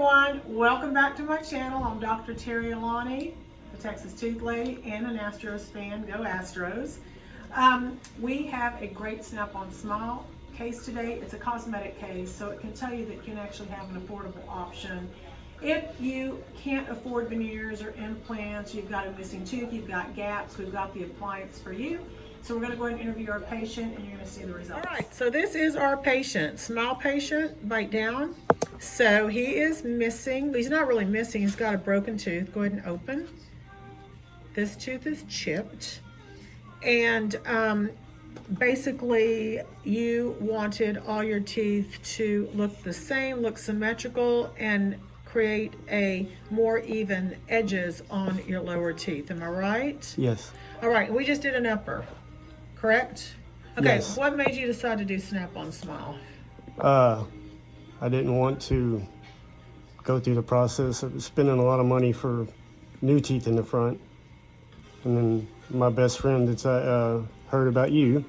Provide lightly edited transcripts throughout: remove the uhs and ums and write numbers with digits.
everyone, welcome back to my channel. I'm Dr. Terri Alani, the Texas Tooth Lady and an Astros fan. Go Astros. We have a great Snap-on Smile case today. It's a cosmetic case, so it can tell you that you can actually have an affordable option. If you can't afford veneers or implants, you've got a missing tooth, you've got gaps, we've got the appliance for you. So we're going to go ahead and interview our patient and you're going to see the results. All right, so this is our patient, smile patient, bite down. So he is missing, he's not really missing, he's got a broken tooth. Go ahead and open. This tooth is chipped. And basically you wanted all your teeth to look the same, look symmetrical, and create a more even edges on your lower teeth. Am I right? Yes. All right, we just did an upper, correct? Okay, Yes. What made you decide to do Snap-on Smile? I didn't want to go through the process of spending a lot of money for new teeth in the front. And then my best friend that's heard about you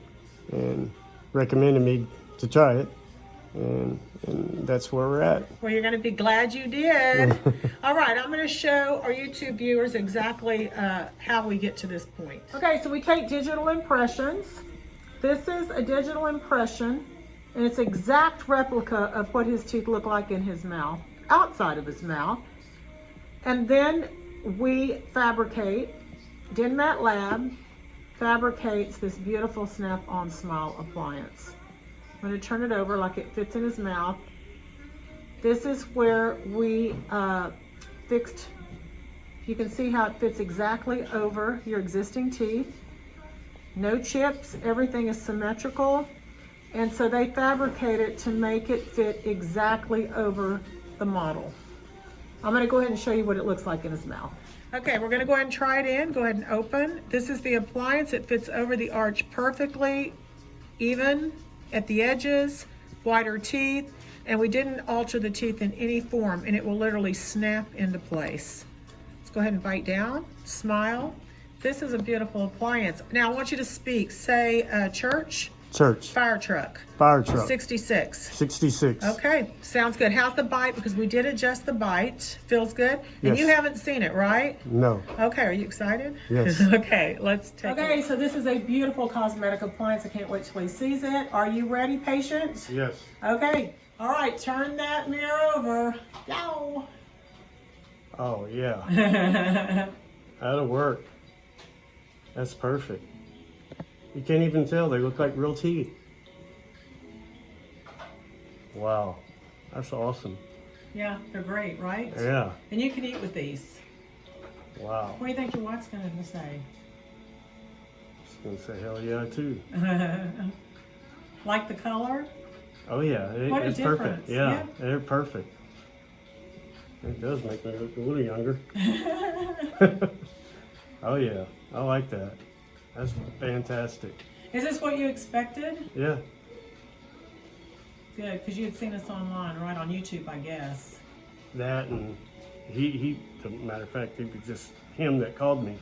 and recommended me to try it. And that's where we're at. Well, you're going to be glad you did. All right, I'm going to show our YouTube viewers exactly how we get to this point. Okay, so we take digital impressions. This is a digital impression, and it's exact replica of what his teeth look like in his mouth, outside of his mouth. And then we fabricate, Denmat Lab fabricates this beautiful Snap-on Smile appliance. I'm going to turn it over like it fits in his mouth. This is where we fixed, you can see how it fits exactly over your existing teeth. No chips, everything is symmetrical. And so they fabricate it to make it fit exactly over the model. I'm going to go ahead and show you what it looks like in his mouth. Okay, we're going to go ahead and try it in. Go ahead and open. This is the appliance. It fits over the arch perfectly, even at the edges, whiter teeth, and we didn't alter the teeth in any form, and it will literally snap into place. Let's go ahead and bite down, smile. This is a beautiful appliance. Now I want you to speak. Say church. Church. Fire truck. Fire truck. 66. 66. Okay, sounds good. How's the bite? Because we did adjust the bite. Feels good? And Yes. you haven't seen it, right? No. Okay, are you excited? Yes. Okay, let's take it. Okay, so this is a beautiful cosmetic appliance. I can't wait till he sees it. Are you ready, patient? Yes. Okay, all right, turn that mirror over. Yow. Oh, yeah. That'll work. That's perfect. You can't even tell. They look like real teeth. Wow. That's awesome. Yeah, they're great, right? Yeah. And you can eat with these. Wow. What do you think your wife's going to say? She's going to say hell yeah, too. Like the color? Oh, yeah. What a It's difference. perfect. Yeah, they're perfect. It does make me look a little younger. Oh, yeah. I like that. That's fantastic. Is this what you expected? Yeah. Good, because you had seen us online, right? On YouTube, I guess. That and he as a matter of fact, it was just him that called me.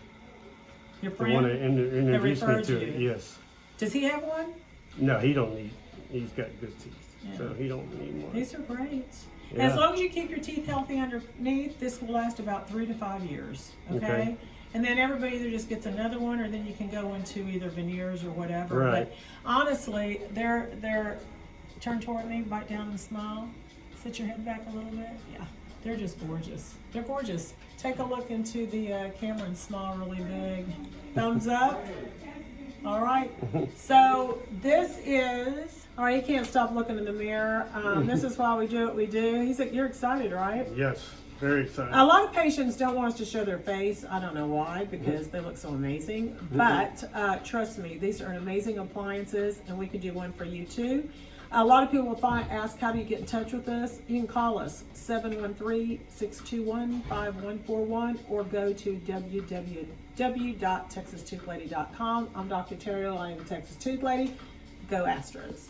Your The friend? one that introduced me referred to you. it. Yes. Does he have one? No, he don't need. He's got good teeth, Yeah. so he don't need one. These are great. Yeah. As long as you keep your teeth healthy underneath, this will last about 3 to 5 years. Okay? And then everybody either just gets another one, or then you can go into either veneers or whatever. Right. But honestly, they're turn toward me, bite down and smile. Sit your head back a little bit. Yeah, they're just gorgeous. They're gorgeous. Take a look into the camera and smile really big. Thumbs up. All right. So this is, all right, you can't stop looking in the mirror. This is why we do what we do. You're excited, right? Yes, very excited. A lot of patients don't want us to show their face. I don't know why, because they look so amazing. But trust me, these are amazing appliances, and we could do one for you too. A lot of people will ask, how do you get in touch with us? You can call us 713-621-5141 or go to www.TexasToothLady.com. I'm Dr. Terri Alani, the Texas Tooth Lady. Go Astros.